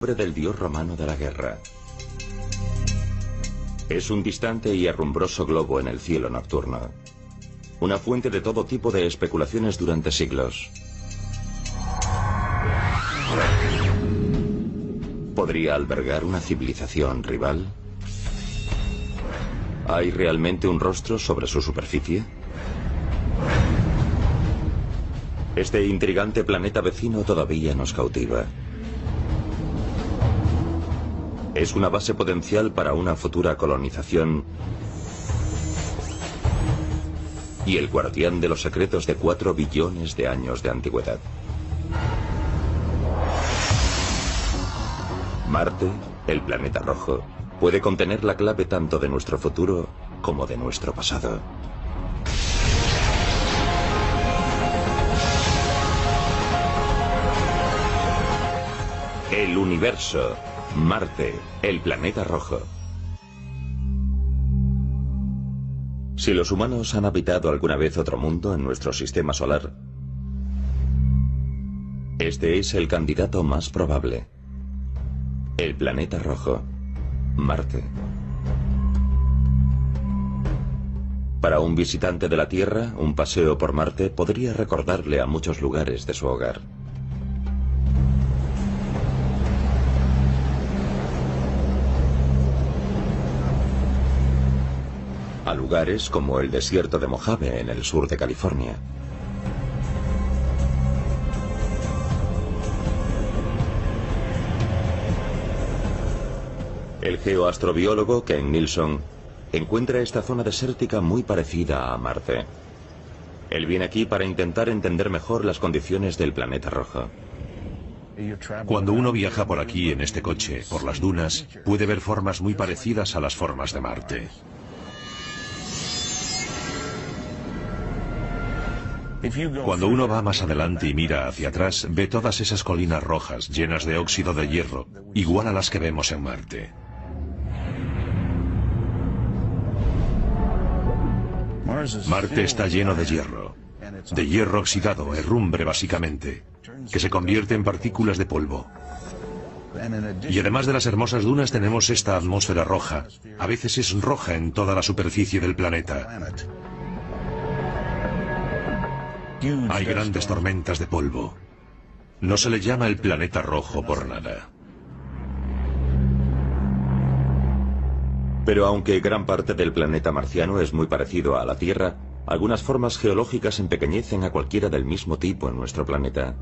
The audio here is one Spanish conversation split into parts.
nombre del dios romano de la guerra. Es un distante y herrumbroso globo en el cielo nocturno. Una fuente de todo tipo de especulaciones durante siglos. ¿Podría albergar una civilización rival? ¿Hay realmente un rostro sobre su superficie? Este intrigante planeta vecino todavía nos cautiva. ¿Es una base potencial para una futura colonización y el guardián de los secretos de 4 billones de años de antigüedad? Marte, el planeta rojo, puede contener la clave tanto de nuestro futuro como de nuestro pasado. El universo. Marte, el planeta rojo. Si los humanos han habitado alguna vez otro mundo en nuestro sistema solar, este es el candidato más probable. El planeta rojo, Marte. Para un visitante de la Tierra, un paseo por Marte podría recordarle a muchos lugares de su hogar. A lugares como el desierto de Mojave en el sur de California. El geoastrobiólogo Ken Nilsson encuentra esta zona desértica muy parecida a Marte. Él viene aquí para intentar entender mejor las condiciones del planeta rojo. Cuando uno viaja por aquí en este coche, por las dunas, puede ver formas muy parecidas a las formas de Marte. Cuando uno va más adelante y mira hacia atrás, ve todas esas colinas rojas llenas de óxido de hierro, igual a las que vemos en Marte. Marte está lleno de hierro oxidado, herrumbre básicamente, que se convierte en partículas de polvo. Y además de las hermosas dunas tenemos esta atmósfera roja, a veces es roja en toda la superficie del planeta. Hay grandes tormentas de polvo. No se le llama el planeta rojo por nada. Pero aunque gran parte del planeta marciano es muy parecido a la Tierra, algunas formas geológicas empequeñecen a cualquiera del mismo tipo en nuestro planeta.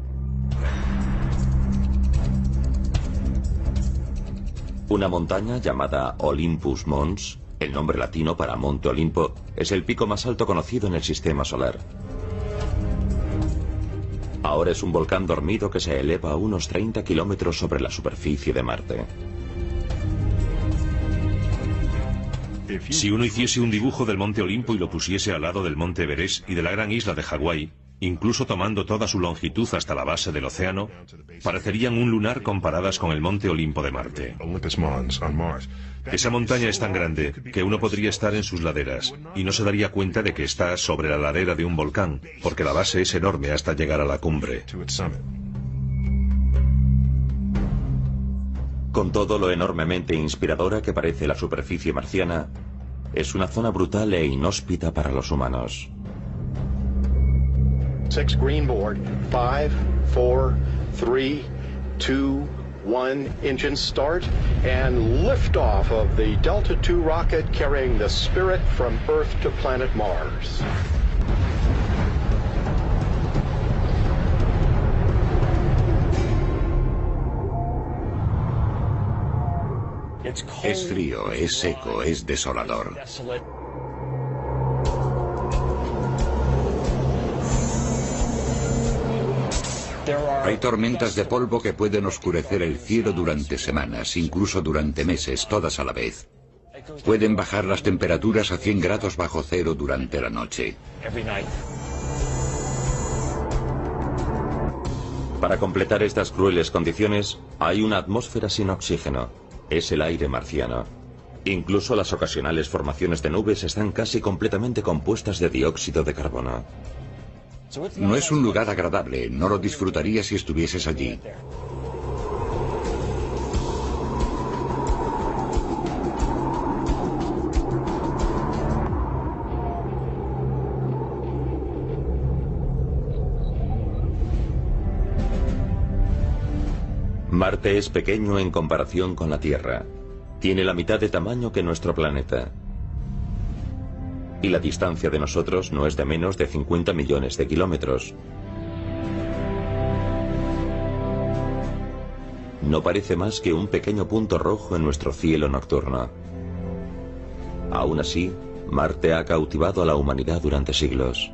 Una montaña llamada Olympus Mons, el nombre latino para Monte Olimpo, es el pico más alto conocido en el sistema solar. Ahora es un volcán dormido que se eleva a unos 30 kilómetros sobre la superficie de Marte. Si uno hiciese un dibujo del Monte Olimpo y lo pusiese al lado del Monte Everest y de la gran isla de Hawái, incluso tomando toda su longitud hasta la base del océano, parecerían un lunar comparadas con el Monte Olimpo de Marte. Esa montaña es tan grande que uno podría estar en sus laderas y no se daría cuenta de que está sobre la ladera de un volcán, porque la base es enorme hasta llegar a la cumbre. Con todo lo enormemente inspiradora que parece la superficie marciana, es una zona brutal e inhóspita para los humanos. 6 green board, 5, 4, 3, 2, 1, engine start, and liftoff of the Delta II rocket carrying the Spirit from Earth to planet Mars. Es frío, es seco, es desolador. Hay tormentas de polvo que pueden oscurecer el cielo durante semanas, incluso durante meses, todas a la vez. Pueden bajar las temperaturas a 100 grados bajo cero durante la noche. Para completar estas crueles condiciones, hay una atmósfera sin oxígeno. Es el aire marciano. Incluso las ocasionales formaciones de nubes están casi completamente compuestas de dióxido de carbono. No es un lugar agradable, no lo disfrutarías si estuvieses allí. Marte es pequeño en comparación con la Tierra. Tiene la mitad de tamaño que nuestro planeta. Y la distancia de nosotros no es de menos de 50 millones de kilómetros. No parece más que un pequeño punto rojo en nuestro cielo nocturno. Aún así, Marte ha cautivado a la humanidad durante siglos.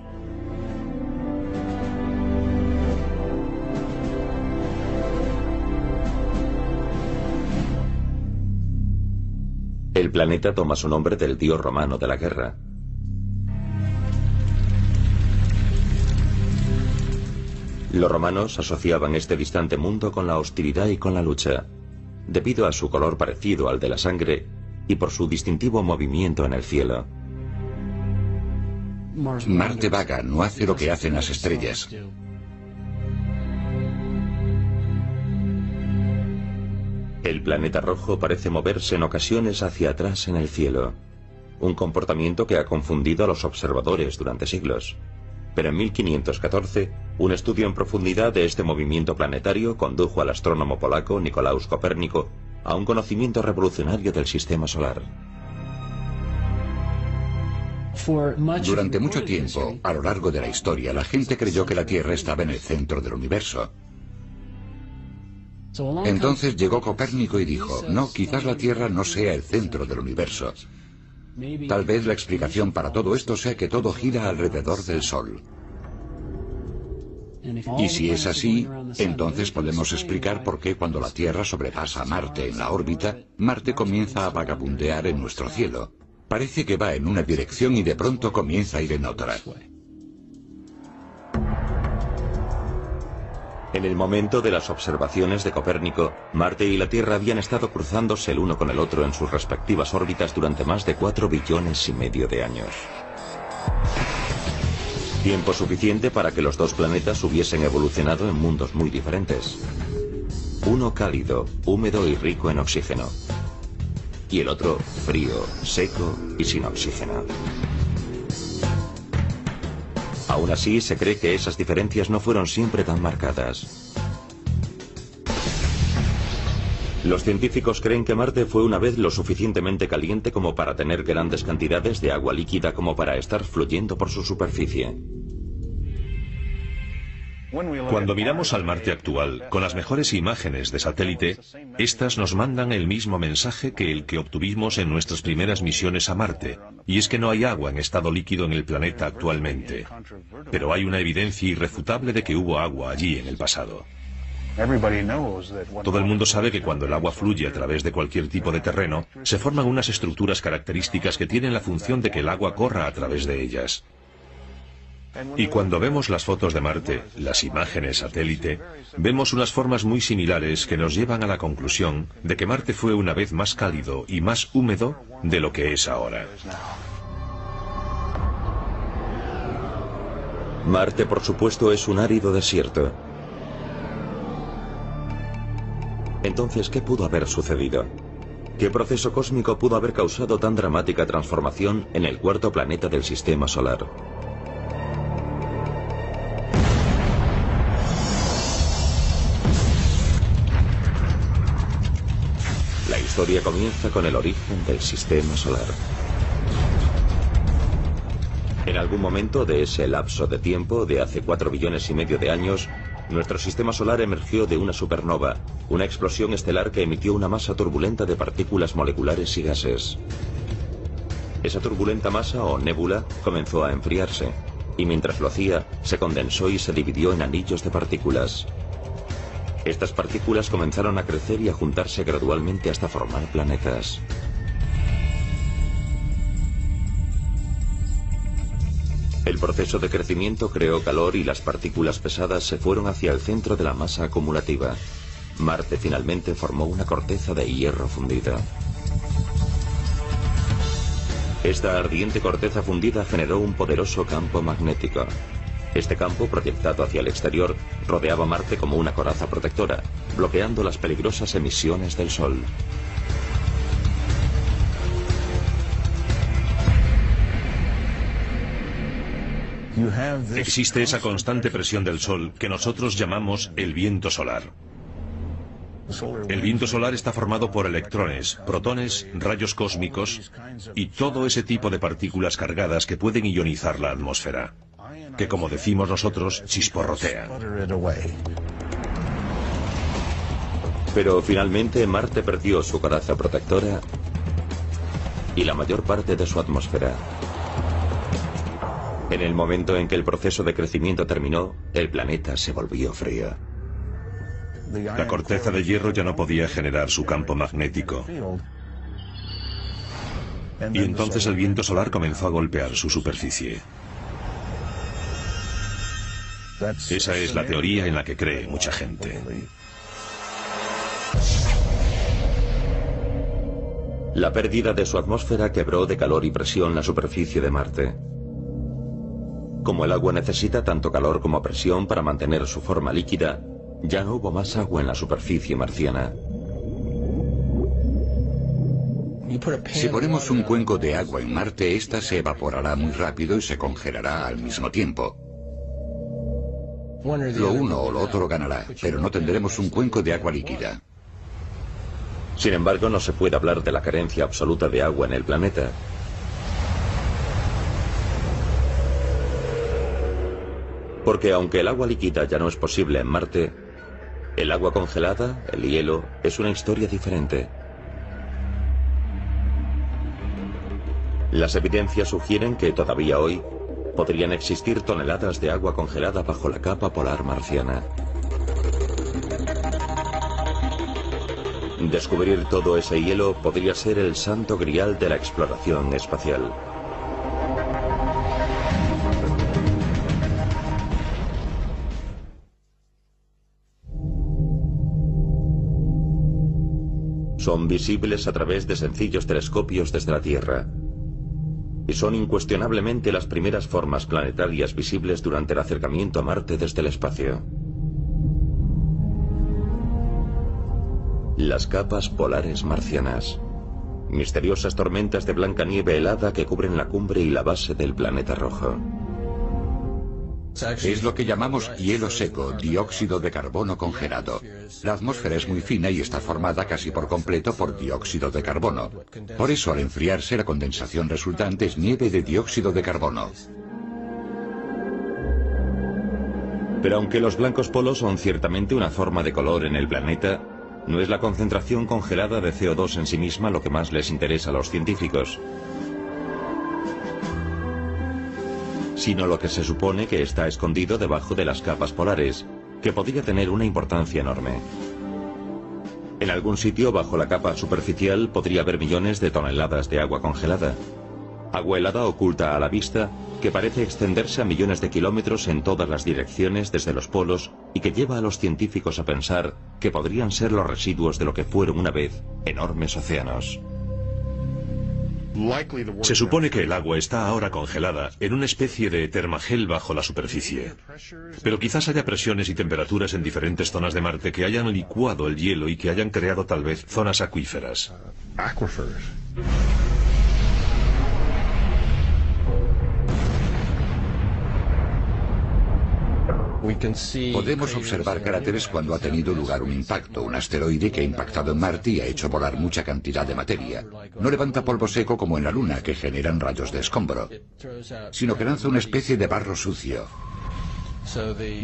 El planeta toma su nombre del dios romano de la guerra. Los romanos asociaban este distante mundo con la hostilidad y con la lucha, debido a su color parecido al de la sangre y por su distintivo movimiento en el cielo. Marte vaga, no hace lo que hacen las estrellas. El planeta rojo parece moverse en ocasiones hacia atrás en el cielo, un comportamiento que ha confundido a los observadores durante siglos. Pero en 1514, un estudio en profundidad de este movimiento planetario condujo al astrónomo polaco Nicolaus Copérnico a un conocimiento revolucionario del sistema solar. Durante mucho tiempo, a lo largo de la historia, la gente creyó que la Tierra estaba en el centro del universo. Entonces llegó Copérnico y dijo, no, quizás la Tierra no sea el centro del universo. Tal vez la explicación para todo esto sea que todo gira alrededor del Sol. Y si es así, entonces podemos explicar por qué cuando la Tierra sobrepasa a Marte en la órbita, Marte comienza a vagabundear en nuestro cielo. Parece que va en una dirección y de pronto comienza a ir en otra. En el momento de las observaciones de Copérnico, Marte y la Tierra habían estado cruzándose el uno con el otro en sus respectivas órbitas durante más de 4,5 billones de años. Tiempo suficiente para que los dos planetas hubiesen evolucionado en mundos muy diferentes. Uno cálido, húmedo y rico en oxígeno. Y el otro frío, seco y sin oxígeno. Aún así, se cree que esas diferencias no fueron siempre tan marcadas. Los científicos creen que Marte fue una vez lo suficientemente caliente como para tener grandes cantidades de agua líquida como para estar fluyendo por su superficie. Cuando miramos al Marte actual, con las mejores imágenes de satélite, estas nos mandan el mismo mensaje que el que obtuvimos en nuestras primeras misiones a Marte, y es que no hay agua en estado líquido en el planeta actualmente. Pero hay una evidencia irrefutable de que hubo agua allí en el pasado. Todo el mundo sabe que cuando el agua fluye a través de cualquier tipo de terreno, se forman unas estructuras características que tienen la función de que el agua corra a través de ellas. Y cuando vemos las fotos de Marte, las imágenes satélite, vemos unas formas muy similares que nos llevan a la conclusión de que Marte fue una vez más cálido y más húmedo de lo que es ahora. Marte, por supuesto, es un árido desierto. Entonces, ¿qué pudo haber sucedido? ¿Qué proceso cósmico pudo haber causado tan dramática transformación en el cuarto planeta del sistema solar? La historia comienza con el origen del sistema solar. En algún momento de ese lapso de tiempo, de hace 4,5 billones de años, nuestro sistema solar emergió de una supernova, una explosión estelar que emitió una masa turbulenta de partículas moleculares y gases. Esa turbulenta masa o nébula comenzó a enfriarse, y mientras lo hacía, se condensó y se dividió en anillos de partículas. Estas partículas comenzaron a crecer y a juntarse gradualmente hasta formar planetas. El proceso de crecimiento creó calor y las partículas pesadas se fueron hacia el centro de la masa acumulativa. Marte finalmente formó una corteza de hierro fundida. Esta ardiente corteza fundida generó un poderoso campo magnético. Este campo, proyectado hacia el exterior, rodeaba Marte como una coraza protectora, bloqueando las peligrosas emisiones del Sol. Existe esa constante presión del Sol que nosotros llamamos el viento solar. El viento solar está formado por electrones, protones, rayos cósmicos y todo ese tipo de partículas cargadas que pueden ionizar la atmósfera, que como decimos nosotros, chisporrotean. Pero finalmente Marte perdió su coraza protectora y la mayor parte de su atmósfera. En el momento en que el proceso de crecimiento terminó, el planeta se volvió frío. La corteza de hierro ya no podía generar su campo magnético. Y entonces el viento solar comenzó a golpear su superficie. Esa es la teoría en la que cree mucha gente. La pérdida de su atmósfera quebró de calor y presión la superficie de Marte. Como el agua necesita tanto calor como presión para mantener su forma líquida, ya no hubo más agua en la superficie marciana. Si ponemos un cuenco de agua en Marte, ésta se evaporará muy rápido y se congelará al mismo tiempo. Lo uno o lo otro ganará, pero no tendremos un cuenco de agua líquida. Sin embargo, no se puede hablar de la carencia absoluta de agua en el planeta. Porque aunque el agua líquida ya no es posible en Marte, el agua congelada, el hielo, es una historia diferente. Las evidencias sugieren que todavía hoy podrían existir toneladas de agua congelada bajo la capa polar marciana. Descubrir todo ese hielo podría ser el santo grial de la exploración espacial. Son visibles a través de sencillos telescopios desde la Tierra. Y son incuestionablemente las primeras formas planetarias visibles durante el acercamiento a Marte desde el espacio. Las capas polares marcianas. Misteriosas tormentas de blanca nieve helada que cubren la cumbre y la base del planeta rojo. Es lo que llamamos hielo seco, dióxido de carbono congelado. La atmósfera es muy fina y está formada casi por completo por dióxido de carbono. Por eso, al enfriarse, la condensación resultante es nieve de dióxido de carbono. Pero aunque los blancos polos son ciertamente una forma de color en el planeta, no es la concentración congelada de CO2 en sí misma lo que más les interesa a los científicos, sino lo que se supone que está escondido debajo de las capas polares, que podría tener una importancia enorme. En algún sitio bajo la capa superficial podría haber millones de toneladas de agua congelada. Agua helada oculta a la vista, que parece extenderse a millones de kilómetros en todas las direcciones desde los polos y que lleva a los científicos a pensar que podrían ser los residuos de lo que fueron una vez enormes océanos. Se supone que el agua está ahora congelada en una especie de termagel bajo la superficie. Pero quizás haya presiones y temperaturas en diferentes zonas de Marte que hayan licuado el hielo y que hayan creado tal vez zonas acuíferas. Podemos observar cráteres cuando ha tenido lugar un impacto, un asteroide que ha impactado en Marte y ha hecho volar mucha cantidad de materia. No levanta polvo seco como en la Luna, que generan rayos de escombro, sino que lanza una especie de barro sucio.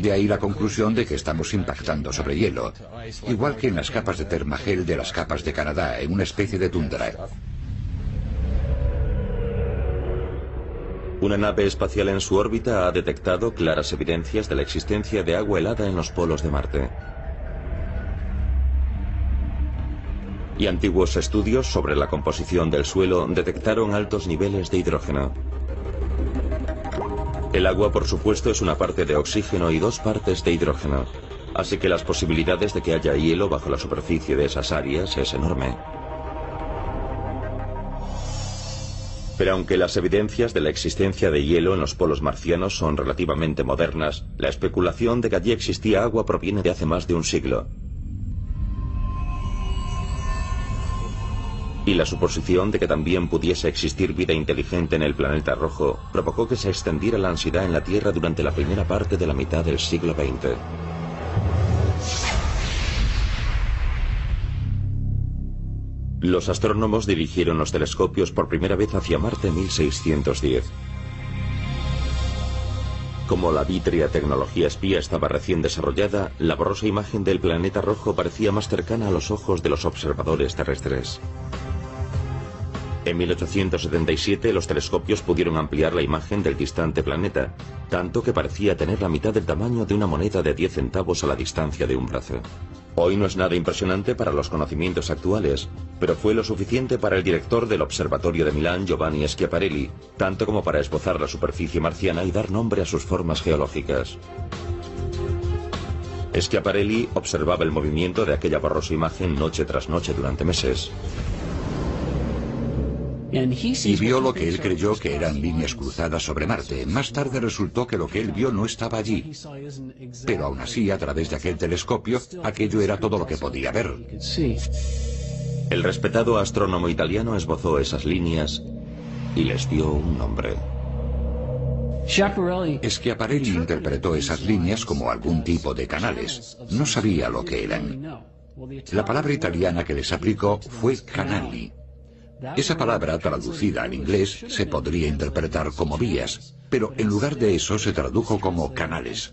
De ahí la conclusión de que estamos impactando sobre hielo, igual que en las capas de termagel de las capas de Canadá, en una especie de tundra. Una nave espacial en su órbita ha detectado claras evidencias de la existencia de agua helada en los polos de Marte. Y antiguos estudios sobre la composición del suelo detectaron altos niveles de hidrógeno. El agua, por supuesto, es una parte de oxígeno y dos partes de hidrógeno, así que las posibilidades de que haya hielo bajo la superficie de esas áreas es enorme. Pero aunque las evidencias de la existencia de hielo en los polos marcianos son relativamente modernas, la especulación de que allí existía agua proviene de hace más de un siglo. Y la suposición de que también pudiese existir vida inteligente en el planeta rojo provocó que se extendiera la ansiedad en la Tierra durante la primera parte de la mitad del siglo XX. Los astrónomos dirigieron los telescopios por primera vez hacia Marte en 1610. Como la vítrea tecnología espía estaba recién desarrollada, la borrosa imagen del planeta rojo parecía más cercana a los ojos de los observadores terrestres. En 1877 los telescopios pudieron ampliar la imagen del distante planeta, tanto que parecía tener la mitad del tamaño de una moneda de 10 centavos a la distancia de un brazo. Hoy no es nada impresionante para los conocimientos actuales, pero fue lo suficiente para el director del Observatorio de Milán, Giovanni Schiaparelli, tanto como para esbozar la superficie marciana y dar nombre a sus formas geológicas. Schiaparelli observaba el movimiento de aquella borrosa imagen noche tras noche durante meses. Y vio lo que él creyó que eran líneas cruzadas sobre Marte. Más tarde resultó que lo que él vio no estaba allí. Pero aún así, a través de aquel telescopio, aquello era todo lo que podía ver. El respetado astrónomo italiano esbozó esas líneas y les dio un nombre. Schiaparelli interpretó esas líneas como algún tipo de canales. No sabía lo que eran. La palabra italiana que les aplicó fue canali. Esa palabra, traducida al inglés, se podría interpretar como vías, pero en lugar de eso se tradujo como canales.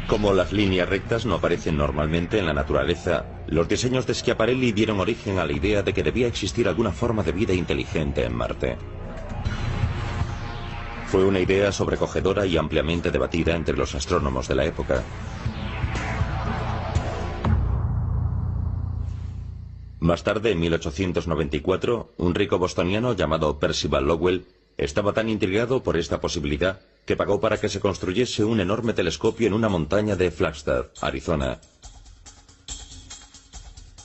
Como las líneas rectas no aparecen normalmente en la naturaleza, los diseños de Schiaparelli dieron origen a la idea de que debía existir alguna forma de vida inteligente en Marte. Fue una idea sobrecogedora y ampliamente debatida entre los astrónomos de la época. Más tarde, en 1894, un rico bostoniano llamado Percival Lowell estaba tan intrigado por esta posibilidad que pagó para que se construyese un enorme telescopio en una montaña de Flagstaff, Arizona.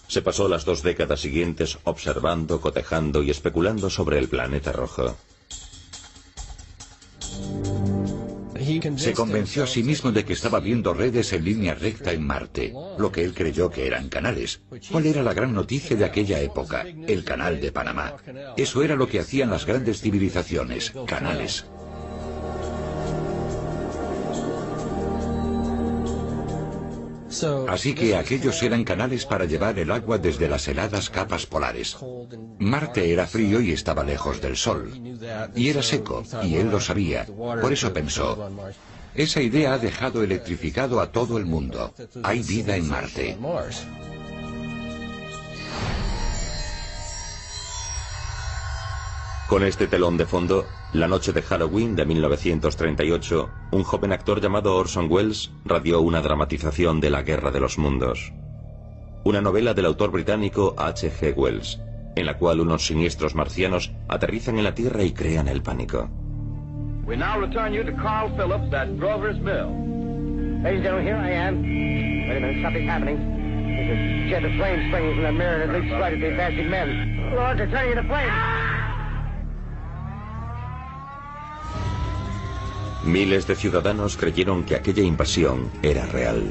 Se pasó las 2 décadas siguientes observando, cotejando y especulando sobre el planeta rojo. Se convenció a sí mismo de que estaba viendo redes en línea recta en Marte, lo que él creyó que eran canales. ¿Cuál era la gran noticia de aquella época? El Canal de Panamá. Eso era lo que hacían las grandes civilizaciones, canales. Así que aquellos eran canales para llevar el agua desde las heladas capas polares. Marte era frío y estaba lejos del Sol. Y era seco, y él lo sabía. Por eso pensó, esa idea ha dejado electrificado a todo el mundo. Hay vida en Marte. Con este telón de fondo, la noche de Halloween de 1938, un joven actor llamado Orson Welles radió una dramatización de La Guerra de los Mundos. Una novela del autor británico H.G. Wells, en la cual unos siniestros marcianos aterrizan en la Tierra y crean el pánico. We now return you to Carl Phillips at Grover's Mill. Ladies and gentlemen, here I am. Wait a minute, something's happening. There's a jet of flame springing from the mirror and it leaps right at the advancing men. Lord, they're turning into flames. Miles de ciudadanos creyeron que aquella invasión era real.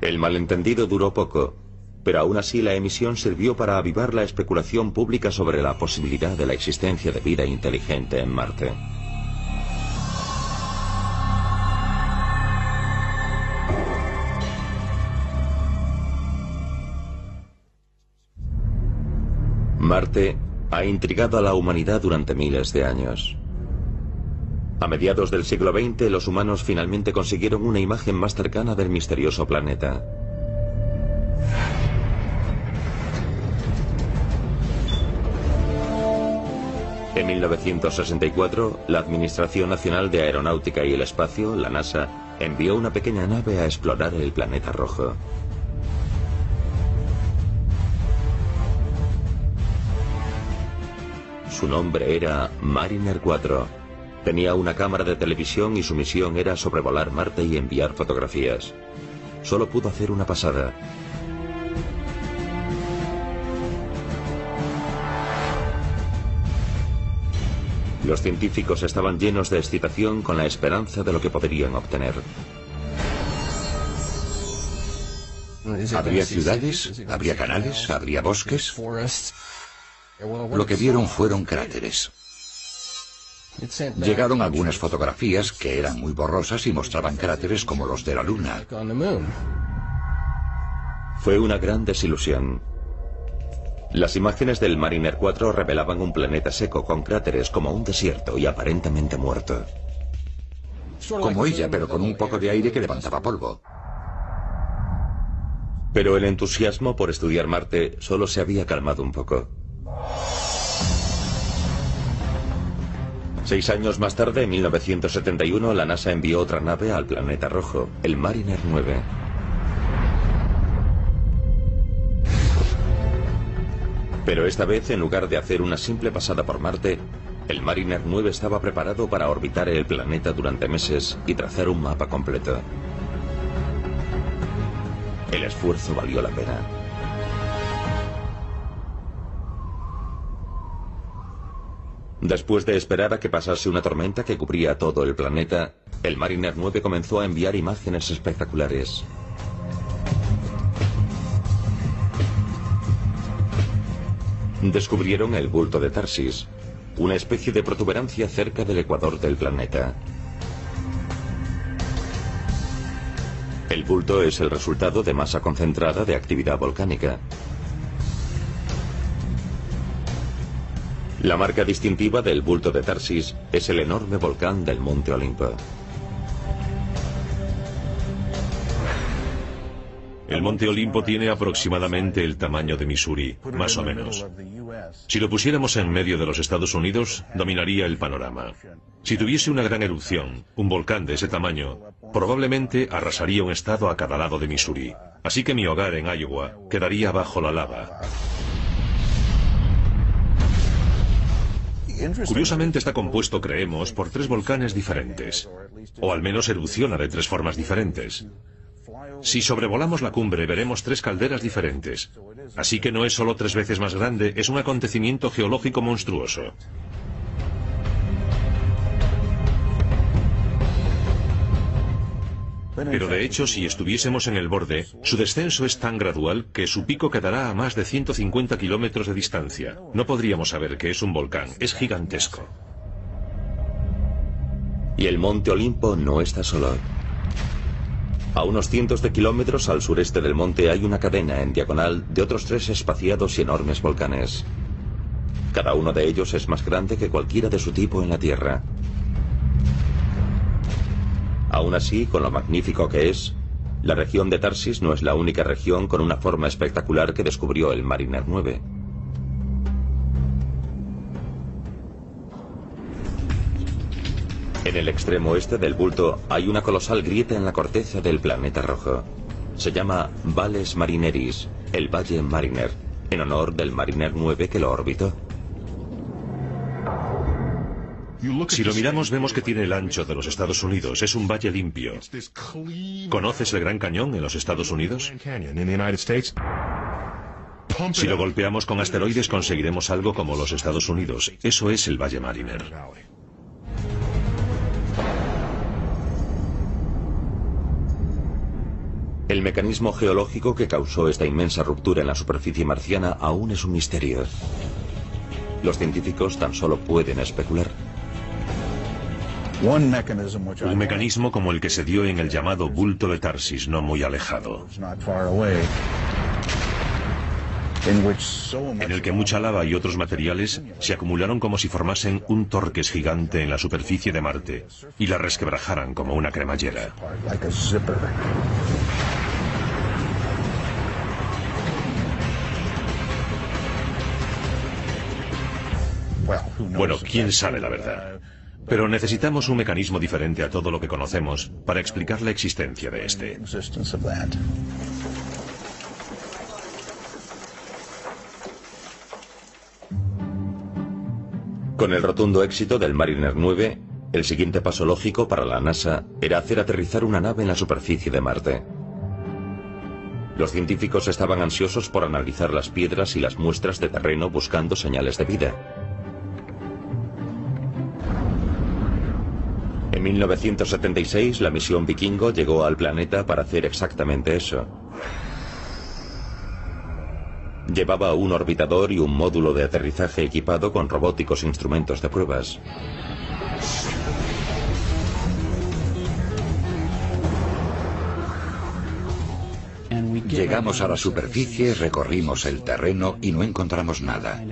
El malentendido duró poco, pero aún así la emisión sirvió para avivar la especulación pública sobre la posibilidad de la existencia de vida inteligente en Marte. Marte ha intrigado a la humanidad durante miles de años. A mediados del siglo XX, los humanos finalmente consiguieron una imagen más cercana del misterioso planeta. En 1964, la Administración Nacional de Aeronáutica y el Espacio, la NASA, envió una pequeña nave a explorar el planeta rojo. Su nombre era Mariner 4. Tenía una cámara de televisión y su misión era sobrevolar Marte y enviar fotografías. Solo pudo hacer una pasada. Los científicos estaban llenos de excitación con la esperanza de lo que podrían obtener. ¿Habría ciudades? ¿Habría canales? ¿Habría bosques? Lo que vieron fueron cráteres. Llegaron algunas fotografías que eran muy borrosas y mostraban cráteres como los de la Luna. Fue una gran desilusión. Las imágenes del Mariner 4 revelaban un planeta seco con cráteres como un desierto y aparentemente muerto. Como ella, pero con un poco de aire que levantaba polvo. Pero el entusiasmo por estudiar Marte solo se había calmado un poco. 6 años más tarde, en 1971, la NASA envió otra nave al planeta rojo, el Mariner 9. Pero esta vez, en lugar de hacer una simple pasada por Marte, el Mariner 9 estaba preparado para orbitar el planeta durante meses y trazar un mapa completo. El esfuerzo valió la pena. Después de esperar a que pasase una tormenta que cubría todo el planeta, el Mariner 9 comenzó a enviar imágenes espectaculares. Descubrieron el bulto de Tarsis, una especie de protuberancia cerca del ecuador del planeta. El bulto es el resultado de masa concentrada de actividad volcánica. La marca distintiva del bulto de Tarsis es el enorme volcán del Monte Olimpo. El Monte Olimpo tiene aproximadamente el tamaño de Missouri, más o menos. Si lo pusiéramos en medio de los Estados Unidos, dominaría el panorama. Si tuviese una gran erupción, un volcán de ese tamaño, probablemente arrasaría un estado a cada lado de Missouri. Así que mi hogar en Iowa quedaría bajo la lava. Curiosamente está compuesto, creemos, por 3 volcanes diferentes. O al menos erupciona de 3 formas diferentes. Si sobrevolamos la cumbre veremos 3 calderas diferentes. Así que no es solo 3 veces más grande, es un acontecimiento geológico monstruoso. Pero de hecho, si estuviésemos en el borde, su descenso es tan gradual que su pico quedará a más de 150 kilómetros de distancia. No podríamos saber que es un volcán, es gigantesco. Y el Monte Olimpo no está solo. A unos cientos de kilómetros al sureste del monte hay una cadena en diagonal de otros 3 espaciados y enormes volcanes. Cada uno de ellos es más grande que cualquiera de su tipo en la Tierra. Aún así, con lo magnífico que es, la región de Tarsis no es la única región con una forma espectacular que descubrió el Mariner 9. En el extremo oeste del bulto hay una colosal grieta en la corteza del planeta rojo. Se llama Valles Marineris, el Valle Mariner, en honor del Mariner 9 que lo orbitó. Si lo miramos vemos que tiene el ancho de los Estados Unidos, es un valle limpio. ¿Conoces el Gran Cañón en los Estados Unidos? Si lo golpeamos con asteroides conseguiremos algo como los Estados Unidos. Eso es el Valle Mariner. El mecanismo geológico que causó esta inmensa ruptura en la superficie marciana aún es un misterio. Los científicos tan solo pueden especular. Un mecanismo como el que se dio en el llamado bulto de Tarsis, no muy alejado. En el que mucha lava y otros materiales se acumularon como si formasen un torques gigante en la superficie de Marte y la resquebrajaran como una cremallera. Bueno, quién sabe la verdad. Pero necesitamos un mecanismo diferente a todo lo que conocemos para explicar la existencia de este. Con el rotundo éxito del Mariner 9, el siguiente paso lógico para la NASA era hacer aterrizar una nave en la superficie de Marte. Los científicos estaban ansiosos por analizar las piedras y las muestras de terreno buscando señales de vida. En 1976, la misión Vikingo llegó al planeta para hacer exactamente eso. Llevaba un orbitador y un módulo de aterrizaje equipado con robóticos instrumentos de pruebas. Llegamos a la superficie, recorrimos el terreno y no encontramos nada.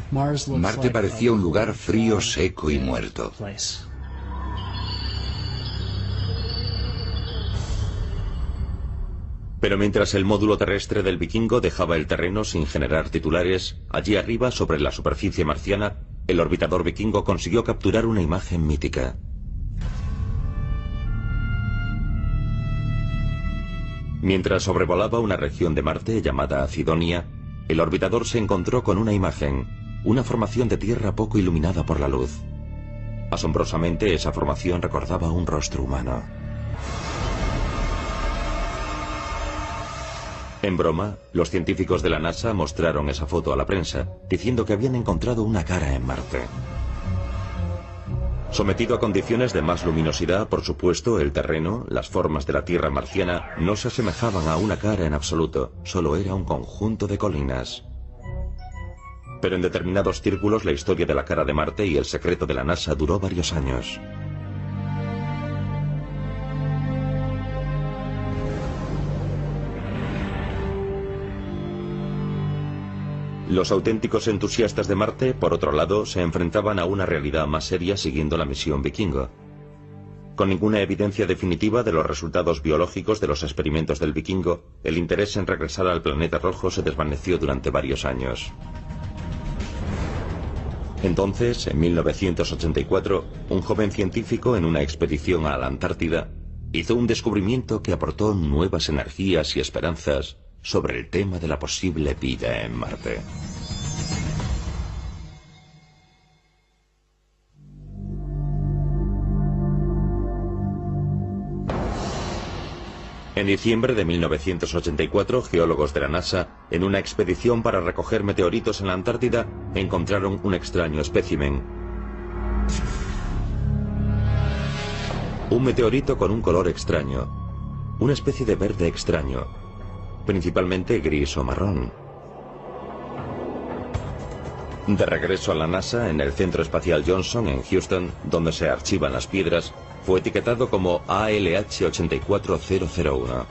Marte parecía un lugar frío, seco y muerto. Pero mientras el módulo terrestre del Vikingo dejaba el terreno sin generar titulares, allí arriba, sobre la superficie marciana, el orbitador Vikingo consiguió capturar una imagen mítica. Mientras sobrevolaba una región de Marte llamada Cidonia, el orbitador se encontró con una imagen, una formación de tierra poco iluminada por la luz. Asombrosamente, esa formación recordaba un rostro humano. En broma, los científicos de la NASA mostraron esa foto a la prensa, diciendo que habían encontrado una cara en Marte. Sometido a condiciones de más luminosidad, por supuesto, el terreno, las formas de la Tierra marciana, no se asemejaban a una cara en absoluto, solo era un conjunto de colinas. Pero en determinados círculos la historia de la cara de Marte y el secreto de la NASA duró varios años. Los auténticos entusiastas de Marte, por otro lado, se enfrentaban a una realidad más seria siguiendo la misión Vikingo. Con ninguna evidencia definitiva de los resultados biológicos de los experimentos del Vikingo, el interés en regresar al planeta rojo se desvaneció durante varios años. Entonces, en 1984, un joven científico en una expedición a la Antártida hizo un descubrimiento que aportó nuevas energías y esperanzas sobre el tema de la posible vida en Marte. En diciembre de 1984, geólogos de la NASA, en una expedición para recoger meteoritos en la Antártida, encontraron un extraño espécimen. Un meteorito con un color extraño, una especie de verde extraño, principalmente gris o marrón. De regreso a la NASA, en el Centro Espacial Johnson, en Houston, donde se archivan las piedras, fue etiquetado como ALH84001.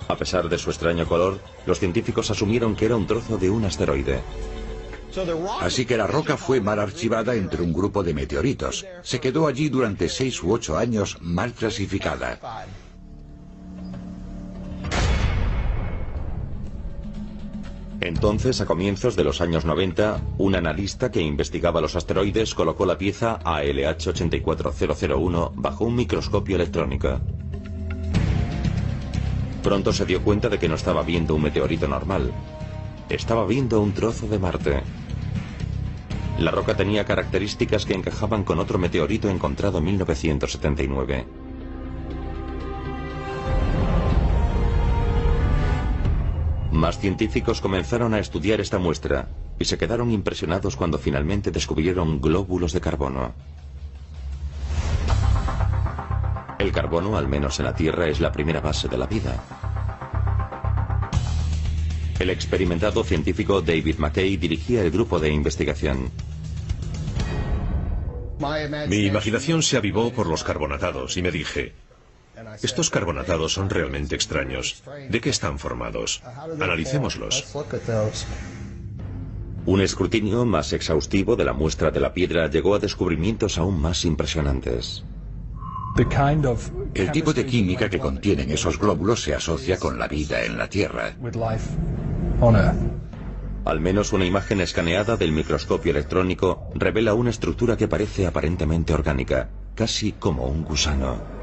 A pesar de su extraño color, los científicos asumieron que era un trozo de un asteroide. Así que la roca fue mal archivada entre un grupo de meteoritos. Se quedó allí durante 6 u 8 años mal clasificada. Entonces, a comienzos de los años 90, un analista que investigaba los asteroides colocó la pieza ALH84001 bajo un microscopio electrónico. Pronto se dio cuenta de que no estaba viendo un meteorito normal. Estaba viendo un trozo de Marte. La roca tenía características que encajaban con otro meteorito encontrado en 1979. Más científicos comenzaron a estudiar esta muestra y se quedaron impresionados cuando finalmente descubrieron glóbulos de carbono. El carbono, al menos en la Tierra, es la primera base de la vida. El experimentado científico David McKay dirigía el grupo de investigación. Mi imaginación se avivó por los carbonatados y me dije: estos carbonatados son realmente extraños. ¿De qué están formados? Analicémoslos. Un escrutinio más exhaustivo de la muestra de la piedra llegó a descubrimientos aún más impresionantes. El tipo de química que contienen esos glóbulos se asocia con la vida en la Tierra. Al menos una imagen escaneada del microscopio electrónico revela una estructura que parece aparentemente orgánica, casi como un gusano.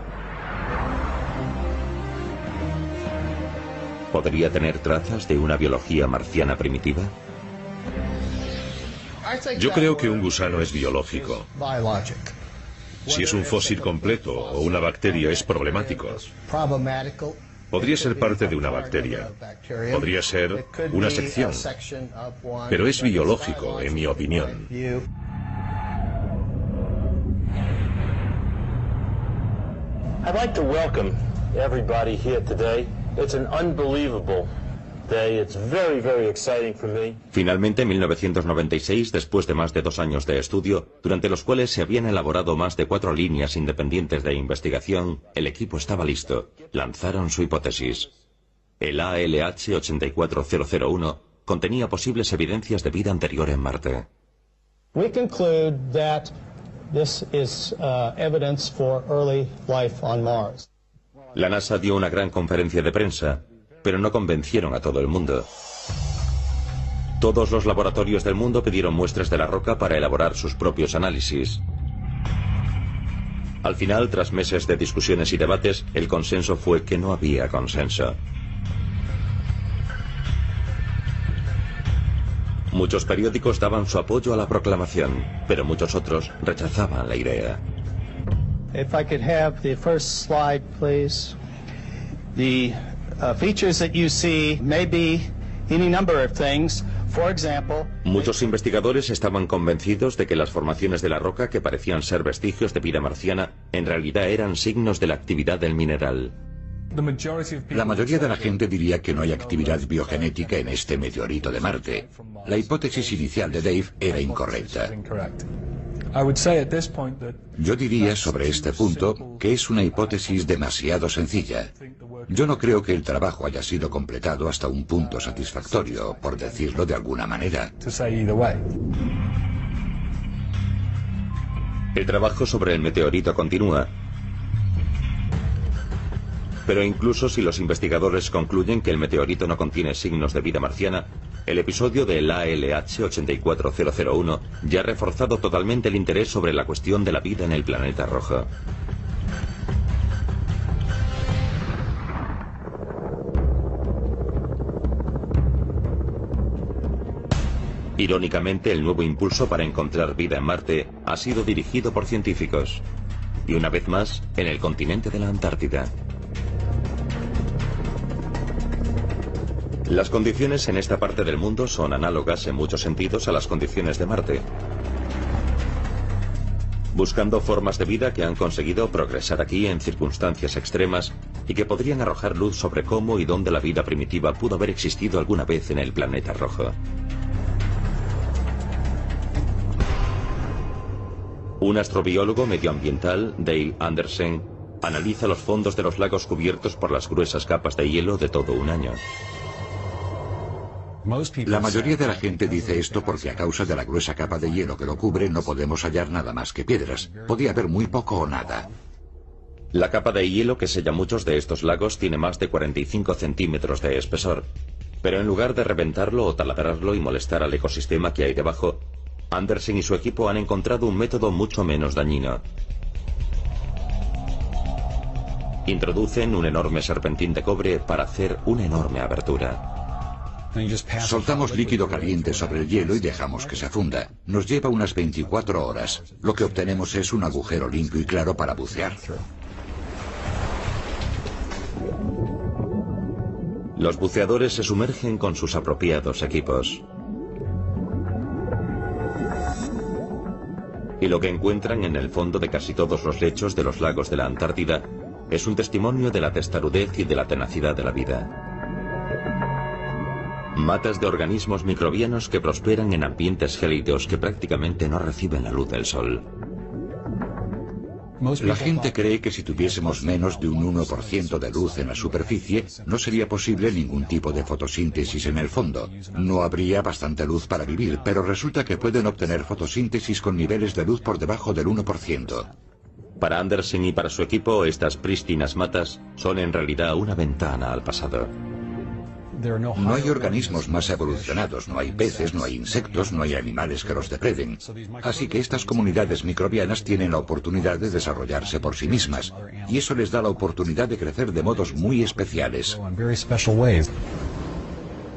¿Podría tener trazas de una biología marciana primitiva? Yo creo que un gusano es biológico. Si es un fósil completo o una bacteria es problemático. Podría ser parte de una bacteria. Podría ser una sección. Pero es biológico, en mi opinión. I'd like to welcome everybody here today. It's an unbelievable Finalmente, en 1996, después de más de 2 años de estudio, durante los cuales se habían elaborado más de 4 líneas independientes de investigación, el equipo estaba listo. Lanzaron su hipótesis. El ALH 84001 contenía posibles evidencias de vida anterior en Marte. We conclude that this is evidence for early life on Mars. La NASA dio una gran conferencia de prensa, pero no convencieron a todo el mundo. Todos los laboratorios del mundo pidieron muestras de la roca para elaborar sus propios análisis. Al final, tras meses de discusiones y debates, el consenso fue que no había consenso. Muchos periódicos daban su apoyo a la proclamación, pero muchos otros rechazaban la idea. If I could have the first slide, please. The features that you see may be any number of things. For example, muchos investigadores estaban convencidos de que las formaciones de la roca, que parecían ser vestigios de vida marciana, en realidad eran signos de la actividad del mineral. La mayoría de la gente diría que no hay actividad biogenética en este meteorito de Marte. La hipótesis inicial de Dave era incorrecta. Yo diría sobre este punto que es una hipótesis demasiado sencilla. Yo no creo que el trabajo haya sido completado hasta un punto satisfactorio, por decirlo de alguna manera. El trabajo sobre el meteorito continúa. Pero incluso si los investigadores concluyen que el meteorito no contiene signos de vida marciana, el episodio del ALH 84001 ya ha reforzado totalmente el interés sobre la cuestión de la vida en el planeta rojo. Irónicamente, el nuevo impulso para encontrar vida en Marte ha sido dirigido por científicos. Y una vez más, en el continente de la Antártida. Las condiciones en esta parte del mundo son análogas en muchos sentidos a las condiciones de Marte, buscando formas de vida que han conseguido progresar aquí en circunstancias extremas y que podrían arrojar luz sobre cómo y dónde la vida primitiva pudo haber existido alguna vez en el planeta rojo. Un astrobiólogo medioambiental, Dale Andersen, analiza los fondos de los lagos cubiertos por las gruesas capas de hielo de todo un año. La mayoría de la gente dice esto porque a causa de la gruesa capa de hielo que lo cubre no podemos hallar nada más que piedras. Podía haber muy poco o nada. La capa de hielo que sella muchos de estos lagos tiene más de 45 centímetros de espesor. Pero en lugar de reventarlo o taladrarlo y molestar al ecosistema que hay debajo, Andersen y su equipo han encontrado un método mucho menos dañino. Introducen un enorme serpentín de cobre para hacer una enorme abertura. Soltamos líquido caliente sobre el hielo y dejamos que se funda. Nos lleva unas 24 horas. Lo que obtenemos es un agujero limpio y claro para bucear. Los buceadores se sumergen con sus apropiados equipos. Y lo que encuentran en el fondo de casi todos los lechos de los lagos de la Antártida es un testimonio de la testarudez y de la tenacidad de la vida. Matas de organismos microbianos que prosperan en ambientes gélidos que prácticamente no reciben la luz del sol. La gente cree que si tuviésemos menos de un 1% de luz en la superficie, no sería posible ningún tipo de fotosíntesis en el fondo. No habría bastante luz para vivir, pero resulta que pueden obtener fotosíntesis con niveles de luz por debajo del 1%. Para Andersen y para su equipo, estas prístinas matas son en realidad una ventana al pasado. No hay organismos más evolucionados, no hay peces, no hay insectos, no hay animales que los depreden. Así que estas comunidades microbianas tienen la oportunidad de desarrollarse por sí mismas, y eso les da la oportunidad de crecer de modos muy especiales.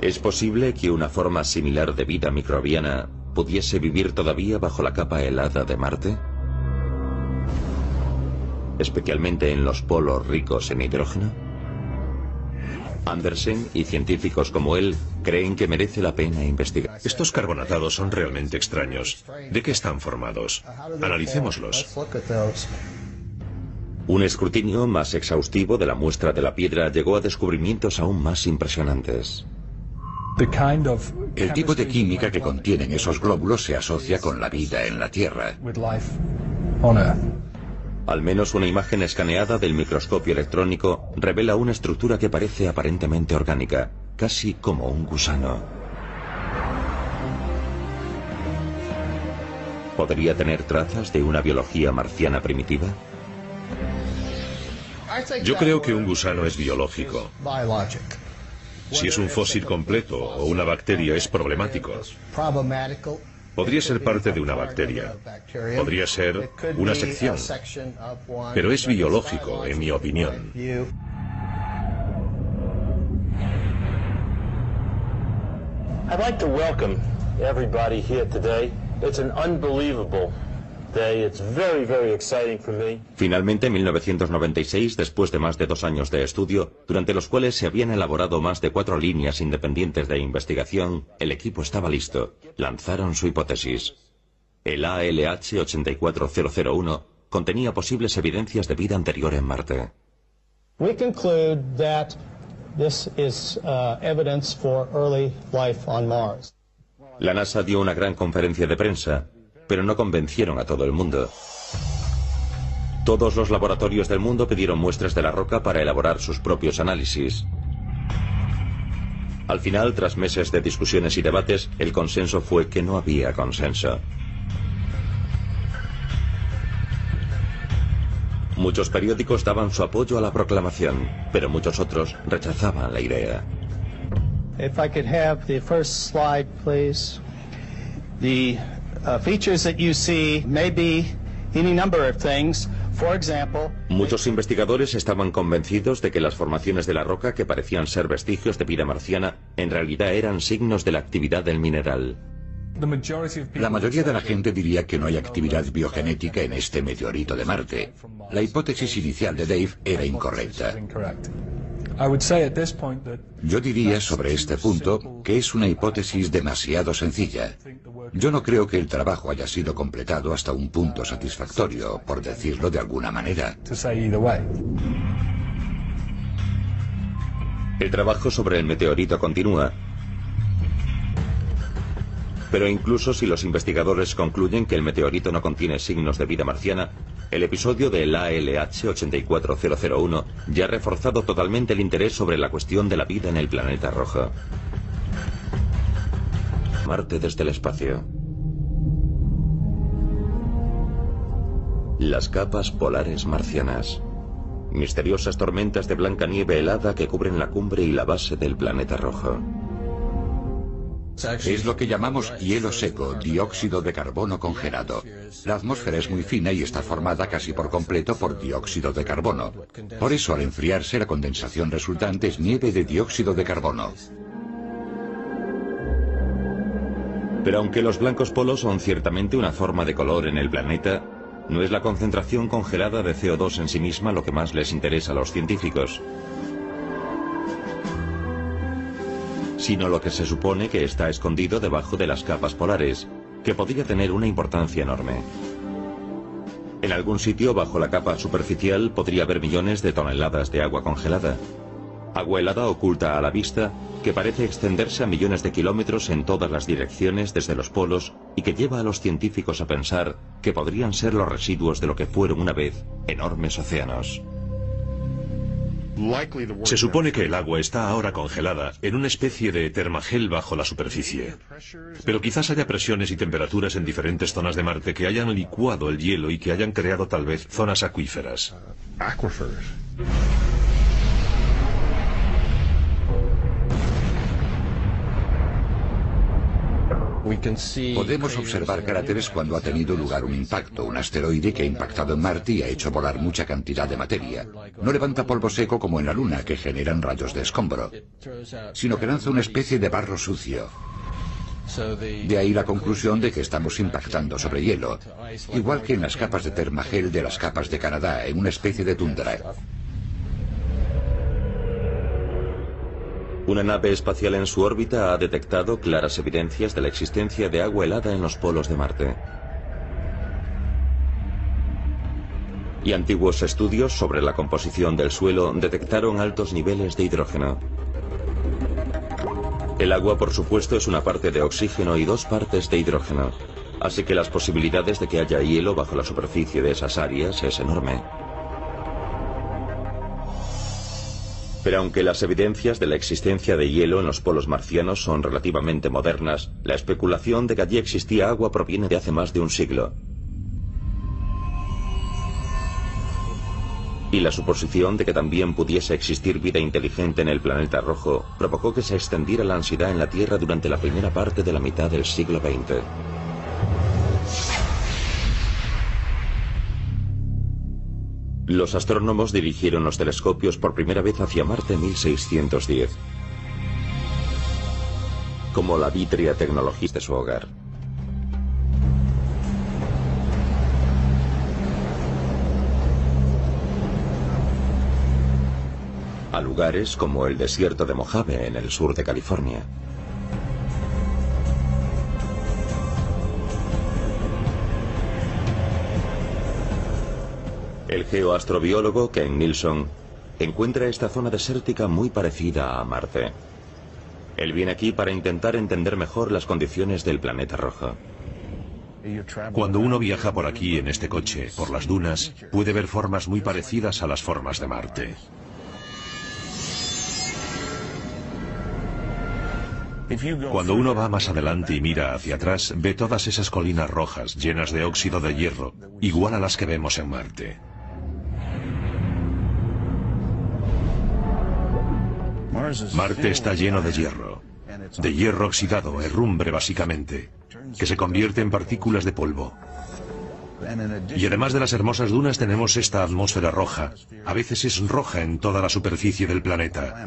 ¿Es posible que una forma similar de vida microbiana pudiese vivir todavía bajo la capa helada de Marte? Especialmente en los polos ricos en hidrógeno. Andersen y científicos como él creen que merece la pena investigar. Estos carbonatados son realmente extraños. ¿De qué están formados? Analicémoslos. Un escrutinio más exhaustivo de la muestra de la piedra llegó a descubrimientos aún más impresionantes. El tipo de química que contienen esos glóbulos se asocia con la vida en la Tierra. Al menos una imagen escaneada del microscopio electrónico revela una estructura que parece aparentemente orgánica, casi como un gusano. ¿Podría tener trazas de una biología marciana primitiva? Yo creo que un gusano es biológico. Si es un fósil completo o una bacteria es problemático. Podría ser parte de una bacteria. Podría ser una sección. Pero es biológico, en mi opinión. I'd like to welcome everybody here today. It's an unbelievable day. It's very, very exciting for me. Finalmente, en 1996, después de más de 2 años de estudio, durante los cuales se habían elaborado más de 4 líneas independientes de investigación, el equipo estaba listo. Lanzaron su hipótesis. El ALH-84001 contenía posibles evidencias de vida anterior en Marte. We conclude that this is evidence for early life on Mars. La NASA dio una gran conferencia de prensa, pero no convencieron a todo el mundo. Todos los laboratorios del mundo pidieron muestras de la roca para elaborar sus propios análisis. Al final, tras meses de discusiones y debates, el consenso fue que no había consenso. Muchos periódicos daban su apoyo a la proclamación, pero muchos otros rechazaban la idea. If I could have the first slide, please. The features that you see may be any number of things. For example, muchos investigadores estaban convencidos de que las formaciones de la roca, que parecían ser vestigios de vida marciana, en realidad eran signos de la actividad del mineral. La mayoría de la gente diría que no hay actividad biogenética en este meteorito de Marte. La hipótesis inicial de Dave era incorrecta. Yo diría sobre este punto que es una hipótesis demasiado sencilla. Yo no creo que el trabajo haya sido completado hasta un punto satisfactorio, por decirlo de alguna manera. El trabajo sobre el meteorito continúa. Pero incluso si los investigadores concluyen que el meteorito no contiene signos de vida marciana, el episodio del ALH-84001 ya ha reforzado totalmente el interés sobre la cuestión de la vida en el planeta rojo. Marte desde el espacio. Las capas polares marcianas. Misteriosas tormentas de blanca nieve helada que cubren la cumbre y la base del planeta rojo. Es lo que llamamos hielo seco, dióxido de carbono congelado. La atmósfera es muy fina y está formada casi por completo por dióxido de carbono. Por eso, al enfriarse, la condensación resultante es nieve de dióxido de carbono. Pero aunque los blancos polos son ciertamente una forma de color en el planeta, no es la concentración congelada de CO2 en sí misma lo que más les interesa a los científicos, sino lo que se supone que está escondido debajo de las capas polares, que podría tener una importancia enorme. En algún sitio bajo la capa superficial podría haber millones de toneladas de agua congelada. Agua helada oculta a la vista, que parece extenderse a millones de kilómetros en todas las direcciones desde los polos y que lleva a los científicos a pensar que podrían ser los residuos de lo que fueron una vez enormes océanos. Se supone que el agua está ahora congelada en una especie de termagel bajo la superficie. Pero quizás haya presiones y temperaturas en diferentes zonas de Marte que hayan licuado el hielo y que hayan creado tal vez zonas acuíferas. Podemos observar cráteres cuando ha tenido lugar un impacto, un asteroide que ha impactado en Marte y ha hecho volar mucha cantidad de materia. No levanta polvo seco como en la Luna, que generan rayos de escombro, sino que lanza una especie de barro sucio. De ahí la conclusión de que estamos impactando sobre hielo, igual que en las capas de termagel de las capas de Canadá, en una especie de tundra. Una nave espacial en su órbita ha detectado claras evidencias de la existencia de agua helada en los polos de Marte. Y antiguos estudios sobre la composición del suelo detectaron altos niveles de hidrógeno. El agua, por supuesto, es una parte de oxígeno y 2 partes de hidrógeno. Así que las posibilidades de que haya hielo bajo la superficie de esas áreas es enorme. Pero aunque las evidencias de la existencia de hielo en los polos marcianos son relativamente modernas, la especulación de que allí existía agua proviene de hace más de un siglo. Y la suposición de que también pudiese existir vida inteligente en el planeta rojo provocó que se extendiera la ansiedad en la Tierra durante la primera parte de la mitad del siglo XX. Los astrónomos dirigieron los telescopios por primera vez hacia Marte en 1610, como la vítrea tecnología de su hogar. A lugares como el desierto de Mojave en el sur de California. El geoastrobiólogo Ken Nilsson encuentra esta zona desértica muy parecida a Marte. Él viene aquí para intentar entender mejor las condiciones del planeta rojo. Cuando uno viaja por aquí en este coche, por las dunas, puede ver formas muy parecidas a las formas de Marte. Cuando uno va más adelante y mira hacia atrás, ve todas esas colinas rojas llenas de óxido de hierro, igual a las que vemos en Marte. Marte está lleno de hierro oxidado, herrumbre básicamente, que se convierte en partículas de polvo. Y además de las hermosas dunas tenemos esta atmósfera roja, a veces es roja en toda la superficie del planeta.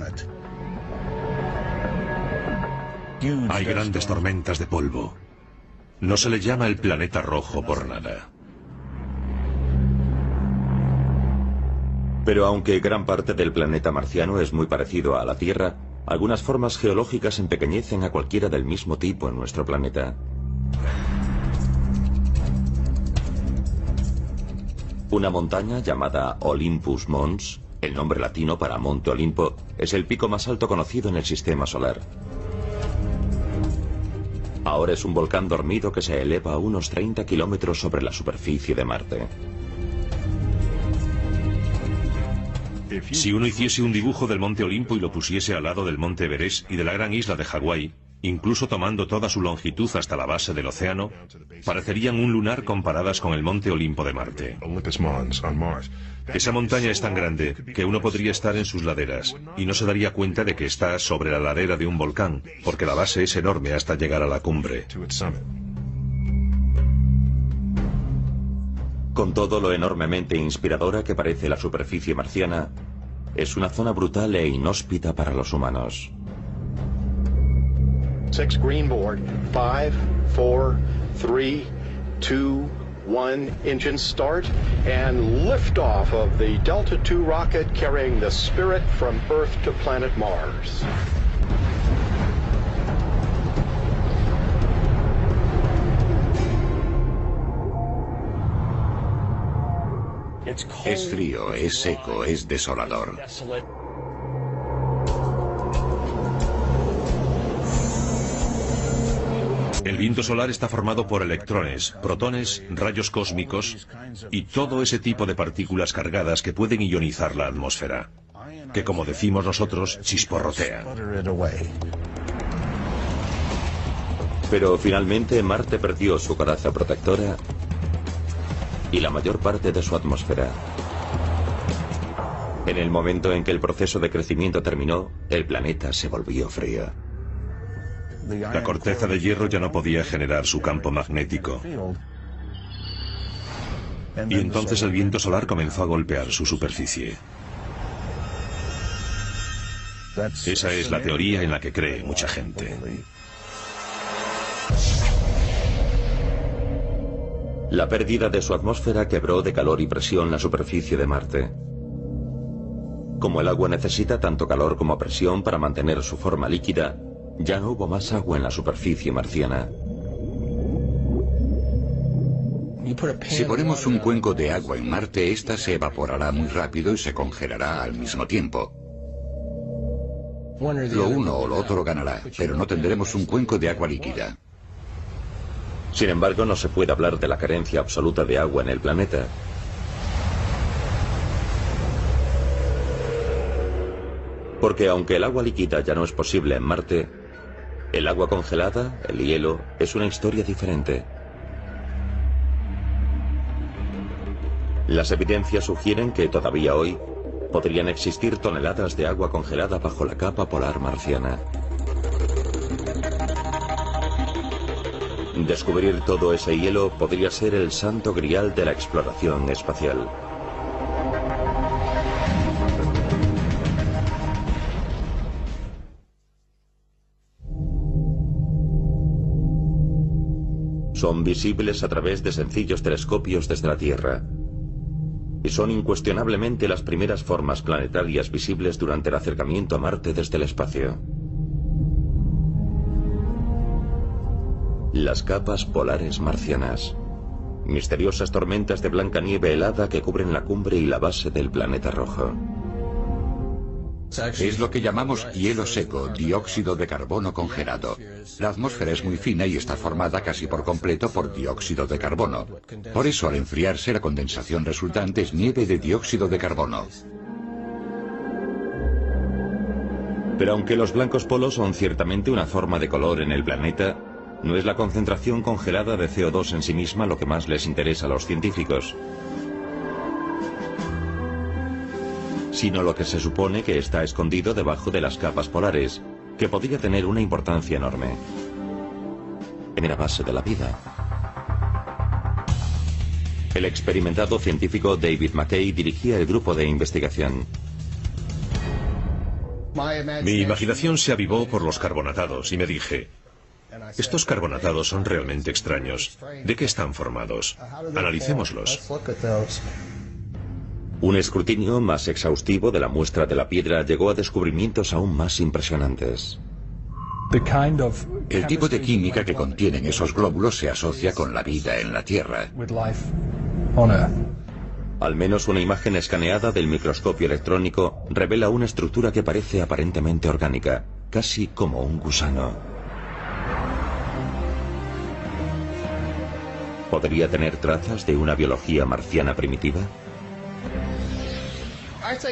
Hay grandes tormentas de polvo. No se le llama el planeta rojo por nada. Pero aunque gran parte del planeta marciano es muy parecido a la Tierra, algunas formas geológicas empequeñecen a cualquiera del mismo tipo en nuestro planeta. Una montaña llamada Olympus Mons, el nombre latino para Monte Olimpo, es el pico más alto conocido en el sistema solar. Ahora es un volcán dormido que se eleva a unos 30 kilómetros sobre la superficie de Marte. Si uno hiciese un dibujo del Monte Olimpo y lo pusiese al lado del Monte Everest y de la gran isla de Hawái, incluso tomando toda su longitud hasta la base del océano, parecerían un lunar comparadas con el Monte Olimpo de Marte. Esa montaña es tan grande que uno podría estar en sus laderas y no se daría cuenta de que está sobre la ladera de un volcán, porque la base es enorme hasta llegar a la cumbre. Con todo lo enormemente inspiradora que parece la superficie marciana, es una zona brutal e inhóspita para los humanos. 6 green board, 5, 4, 3, 2, 1, engine start, and liftoff of the Delta II rocket carrying the Spirit from Earth to planet Mars. Es frío, es seco, es desolador. El viento solar está formado por electrones, protones, rayos cósmicos y todo ese tipo de partículas cargadas que pueden ionizar la atmósfera, que como decimos nosotros, chisporrotean. Pero finalmente Marte perdió su coraza protectora y la mayor parte de su atmósfera. En el momento en que el proceso de crecimiento terminó, el planeta se volvió frío. La corteza de hierro ya no podía generar su campo magnético. Y entonces el viento solar comenzó a golpear su superficie. Esa es la teoría en la que cree mucha gente. La pérdida de su atmósfera quebró de calor y presión la superficie de Marte. Como el agua necesita tanto calor como presión para mantener su forma líquida, ya no hubo más agua en la superficie marciana. Si ponemos un cuenco de agua en Marte, ésta se evaporará muy rápido y se congelará al mismo tiempo. Lo uno o lo otro ganará, pero no tendremos un cuenco de agua líquida. Sin embargo, no se puede hablar de la carencia absoluta de agua en el planeta. Porque aunque el agua líquida ya no es posible en Marte, el agua congelada, el hielo, es una historia diferente. Las evidencias sugieren que todavía hoy podrían existir toneladas de agua congelada bajo la capa polar marciana. Descubrir todo ese hielo podría ser el santo grial de la exploración espacial. Son visibles a través de sencillos telescopios desde la Tierra. Y son incuestionablemente las primeras formas planetarias visibles durante el acercamiento a Marte desde el espacio. Las capas polares marcianas. Misteriosas tormentas de blanca nieve helada que cubren la cumbre y la base del planeta rojo. Es lo que llamamos hielo seco, dióxido de carbono congelado. La atmósfera es muy fina y está formada casi por completo por dióxido de carbono. Por eso, al enfriarse, la condensación resultante es nieve de dióxido de carbono. Pero aunque los blancos polos son ciertamente una forma de color en el planeta, no es la concentración congelada de CO2 en sí misma lo que más les interesa a los científicos, sino lo que se supone que está escondido debajo de las capas polares, que podría tener una importancia enorme. En la base de la vida. El experimentado científico David McKay dirigía el grupo de investigación. Mi imaginación se avivó por los carbonatados y me dije, estos carbonatados son realmente extraños. ¿De qué están formados? Analicémoslos. Un escrutinio más exhaustivo de la muestra de la piedra llegó a descubrimientos aún más impresionantes. El tipo de química que contienen esos glóbulos se asocia con la vida en la Tierra. Al menos una imagen escaneada del microscopio electrónico revela una estructura que parece aparentemente orgánica, casi como un gusano. ¿Podría tener trazas de una biología marciana primitiva?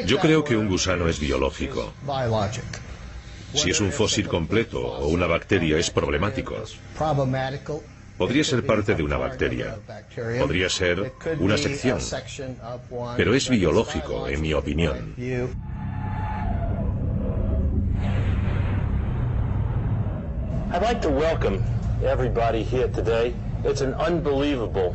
Yo creo que un gusano es biológico. Si es un fósil completo o una bacteria es problemático. Podría ser parte de una bacteria. Podría ser una sección. Pero es biológico, en mi opinión. I'd like to welcome everybody here today. It's an unbelievable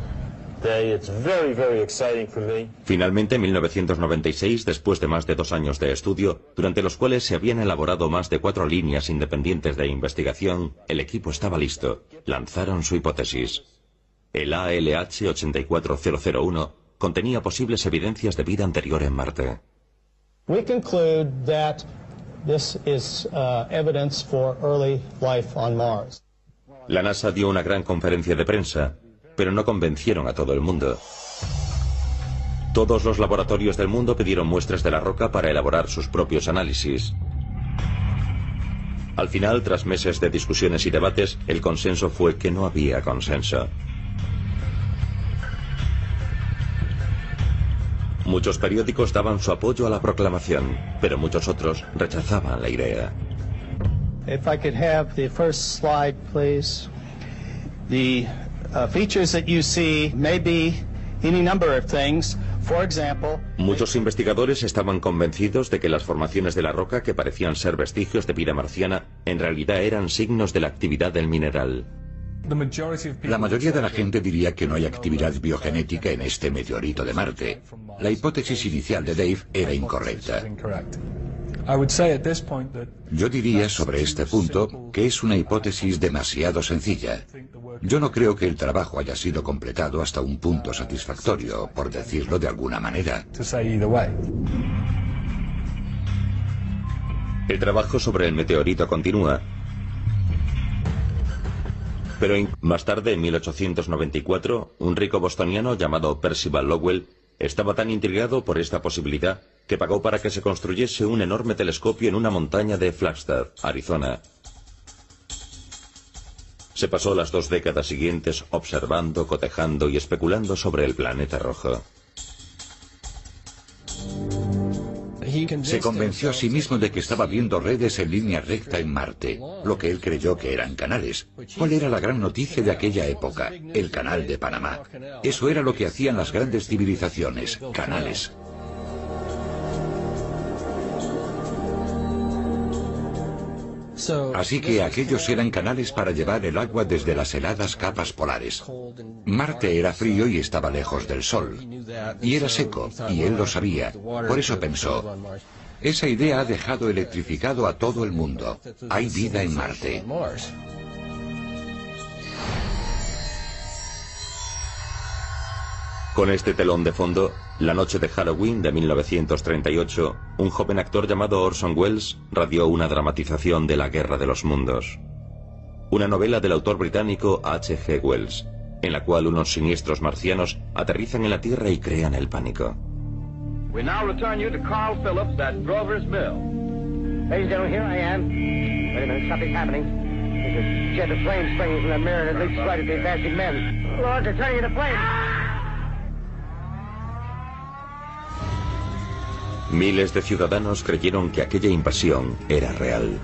day. It's very, very exciting for me. Finalmente, en 1996, después de más de 2 años de estudio, durante los cuales se habían elaborado más de 4 líneas independientes de investigación, el equipo estaba listo. Lanzaron su hipótesis. El ALH 84001 contenía posibles evidencias de vida anterior en Marte. We conclude that this is evidence for early life on Mars. La NASA dio una gran conferencia de prensa, pero no convencieron a todo el mundo. Todos los laboratorios del mundo pidieron muestras de la roca para elaborar sus propios análisis. Al final, tras meses de discusiones y debates, el consenso fue que no había consenso. Muchos periódicos daban su apoyo a la proclamación, pero muchos otros rechazaban la idea. If I could have the first slide, please. The features that you see may be any number of things. For example, muchos investigadores estaban convencidos de que las formaciones de la roca, que parecían ser vestigios de vida marciana, en realidad eran signos de la actividad del mineral. La mayoría de la gente diría que no hay actividad biogenética en este meteorito de Marte. La hipótesis inicial de Dave era incorrecta. Yo diría sobre este punto que es una hipótesis demasiado sencilla. Yo no creo que el trabajo haya sido completado hasta un punto satisfactorio, por decirlo de alguna manera. El trabajo sobre el meteorito continúa. Pero más tarde, en 1894, un rico bostoniano llamado Percival Lowell Estaba tan intrigado por esta posibilidad que pagó para que se construyese un enorme telescopio en una montaña de Flagstaff, Arizona. Se pasó las 2 décadas siguientes observando, cotejando y especulando sobre el planeta rojo. Se convenció a sí mismo de que estaba viendo redes en línea recta en Marte, lo que él creyó que eran canales. ¿Cuál era la gran noticia de aquella época? El Canal de Panamá. Eso era lo que hacían las grandes civilizaciones, canales. Así que aquellos eran canales para llevar el agua desde las heladas capas polares. Marte era frío y estaba lejos del Sol. Y era seco, y él lo sabía. Por eso pensó, esa idea ha dejado electrificado a todo el mundo. Hay vida en Marte. Con este telón de fondo, la noche de Halloween de 1938, un joven actor llamado Orson Welles radió una dramatización de La Guerra de los Mundos. Una novela del autor británico H.G. Wells, en la cual unos siniestros marcianos aterrizan en la Tierra y crean el pánico. We now return you to Carl Phillips at Grover's Mill. Ladies and gentlemen, here I am. Wait a minute, something's happening. There's a jet of flame springing from the mirror and it leaps right at the advancing men. Lord, they're turning into flames. Miles de ciudadanos creyeron que aquella invasión era real.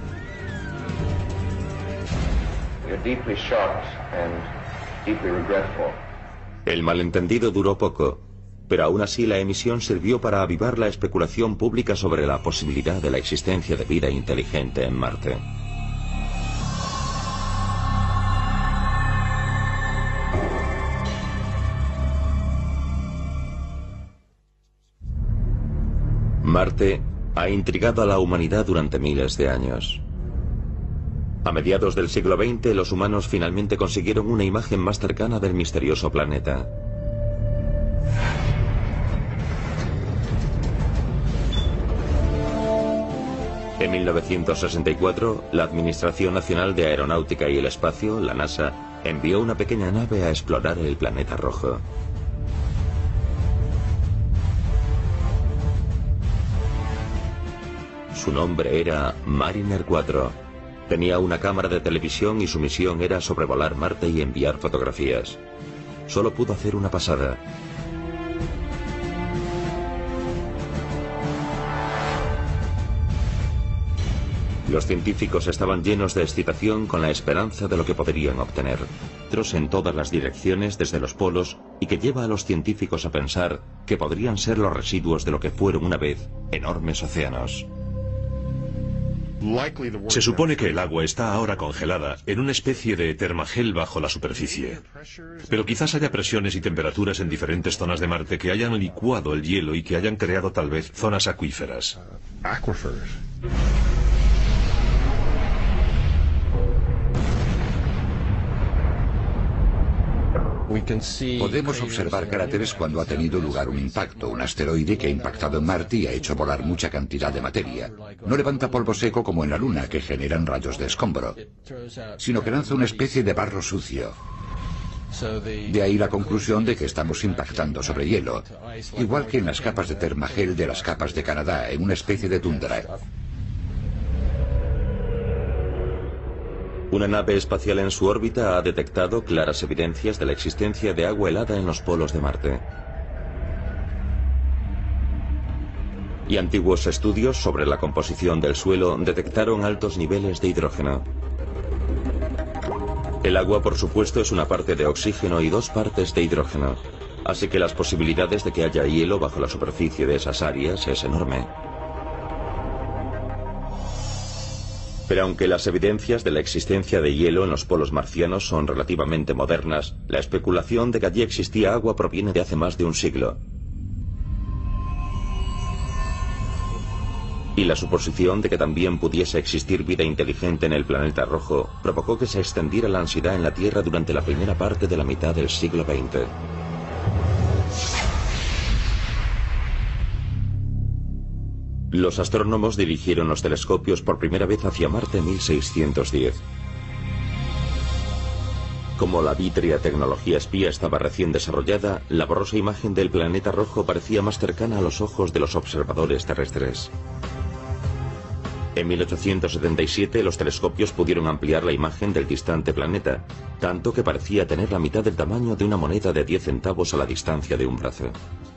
El malentendido duró poco, pero aún así la emisión sirvió para avivar la especulación pública sobre la posibilidad de la existencia de vida inteligente en Marte. Marte ha intrigado a la humanidad durante miles de años. A mediados del siglo XX, los humanos finalmente consiguieron una imagen más cercana del misterioso planeta. En 1964, la Administración Nacional de Aeronáutica y el Espacio, la NASA, envió una pequeña nave a explorar el planeta rojo. Su nombre era Mariner 4. Tenía una cámara de televisión y su misión era sobrevolar Marte y enviar fotografías. Solo pudo hacer una pasada. Los científicos estaban llenos de excitación con la esperanza de lo que podrían obtener. Tros en todas las direcciones desde los polos y que lleva a los científicos a pensar que podrían ser los residuos de lo que fueron una vez enormes océanos. Se supone que el agua está ahora congelada en una especie de termagel bajo la superficie. Pero quizás haya presiones y temperaturas en diferentes zonas de Marte que hayan licuado el hielo y que hayan creado tal vez zonas acuíferas. Podemos observar cráteres cuando ha tenido lugar un impacto, un asteroide que ha impactado en Marte y ha hecho volar mucha cantidad de materia. No levanta polvo seco como en la Luna, que generan rayos de escombro, sino que lanza una especie de barro sucio. De ahí la conclusión de que estamos impactando sobre hielo, igual que en las capas de termagel de las capas de Canadá, en una especie de tundra. Una nave espacial en su órbita ha detectado claras evidencias de la existencia de agua helada en los polos de Marte. Y antiguos estudios sobre la composición del suelo detectaron altos niveles de hidrógeno. El agua, por supuesto, es una parte de oxígeno y 2 partes de hidrógeno, así que las posibilidades de que haya hielo bajo la superficie de esas áreas es enorme. Pero aunque las evidencias de la existencia de hielo en los polos marcianos son relativamente modernas, la especulación de que allí existía agua proviene de hace más de un siglo. Y la suposición de que también pudiese existir vida inteligente en el planeta rojo provocó que se extendiera la ansiedad en la Tierra durante la primera parte de la mitad del siglo XX. Los astrónomos dirigieron los telescopios por primera vez hacia Marte en 1610. Como la vítrea tecnología espía estaba recién desarrollada, la borrosa imagen del planeta rojo parecía más cercana a los ojos de los observadores terrestres. En 1877 los telescopios pudieron ampliar la imagen del distante planeta, tanto que parecía tener la mitad del tamaño de una moneda de 10 centavos a la distancia de un brazo.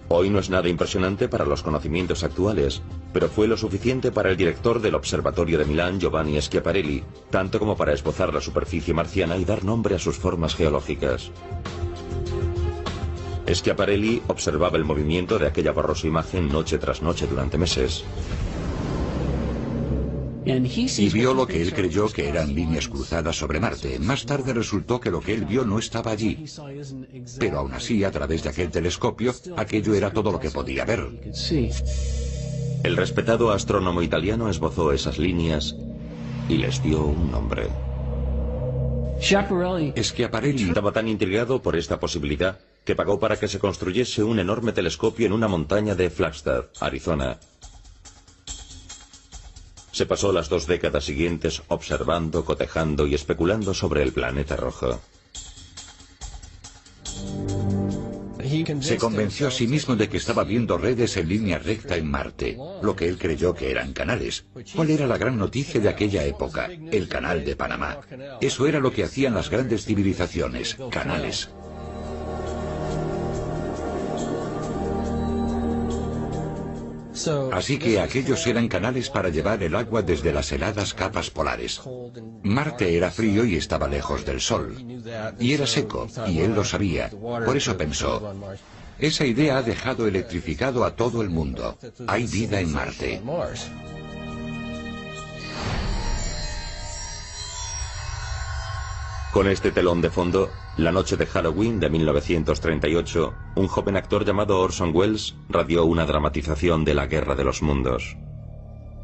Hoy no es nada impresionante para los conocimientos actuales, pero fue lo suficiente para el director del Observatorio de Milán, Giovanni Schiaparelli, tanto como para esbozar la superficie marciana y dar nombre a sus formas geológicas. Schiaparelli observaba el movimiento de aquella borrosa imagen noche tras noche durante meses. Y vio lo que él creyó que eran líneas cruzadas sobre Marte. Más tarde resultó que lo que él vio no estaba allí. Pero aún así, a través de aquel telescopio, aquello era todo lo que podía ver. El respetado astrónomo italiano esbozó esas líneas y les dio un nombre. Schiaparelli Estaba tan intrigado por esta posibilidad que pagó para que se construyese un enorme telescopio en una montaña de Flagstaff, Arizona. Se pasó las 2 décadas siguientes observando, cotejando y especulando sobre el planeta rojo. se convenció a sí mismo de que estaba viendo redes en línea recta en Marte, lo que él creyó que eran canales. ¿Cuál era la gran noticia de aquella época? El Canal de Panamá. Eso era lo que hacían las grandes civilizaciones, canales. Así que aquellos eran canales para llevar el agua desde las heladas capas polares. Marte era frío y estaba lejos del Sol. Y era seco, y él lo sabía. Por eso pensó, esa idea ha dejado electrificado a todo el mundo. Hay vida en Marte. Con este telón de fondo, la noche de Halloween de 1938, un joven actor llamado Orson Welles radió una dramatización de La Guerra de los Mundos.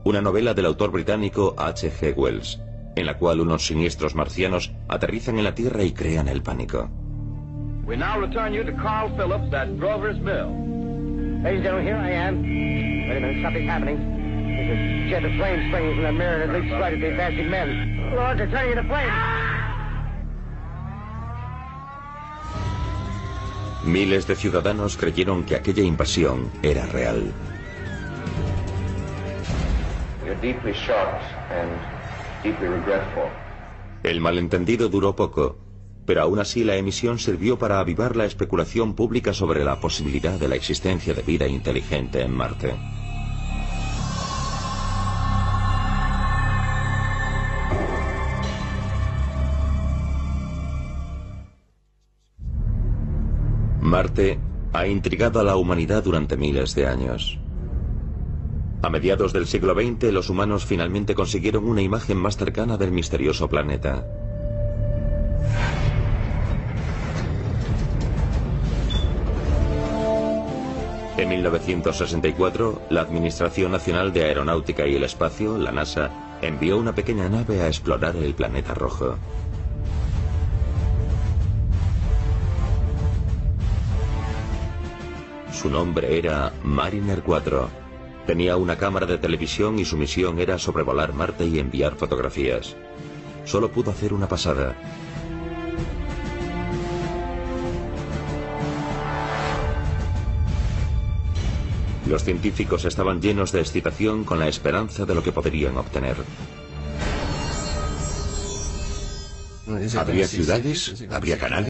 Una novela del autor británico H.G. Wells, en la cual unos siniestros marcianos aterrizan en la Tierra y crean el pánico. We now return you to Carl Phillips at Grover's Mill. Ladies and gentlemen, here I am. Wait a minute, something's happening. There's a jet of flame springing from the mirror and it leaps right at the advancing men. Lord, they're turning into flames. Miles de ciudadanos creyeron que aquella invasión era real. El malentendido duró poco, pero aún así la emisión sirvió para avivar la especulación pública sobre la posibilidad de la existencia de vida inteligente en Marte. Marte ha intrigado a la humanidad durante miles de años. A mediados del siglo XX, los humanos finalmente consiguieron una imagen más cercana del misterioso planeta. En 1964, la Administración Nacional de Aeronáutica y el Espacio, la NASA, envió una pequeña nave a explorar el planeta rojo. Su nombre era Mariner 4. Tenía una cámara de televisión y su misión era sobrevolar Marte y enviar fotografías. Solo pudo hacer una pasada. Los científicos estaban llenos de excitación con la esperanza de lo que podrían obtener. ¿Habría ciudades? ¿Habría canales?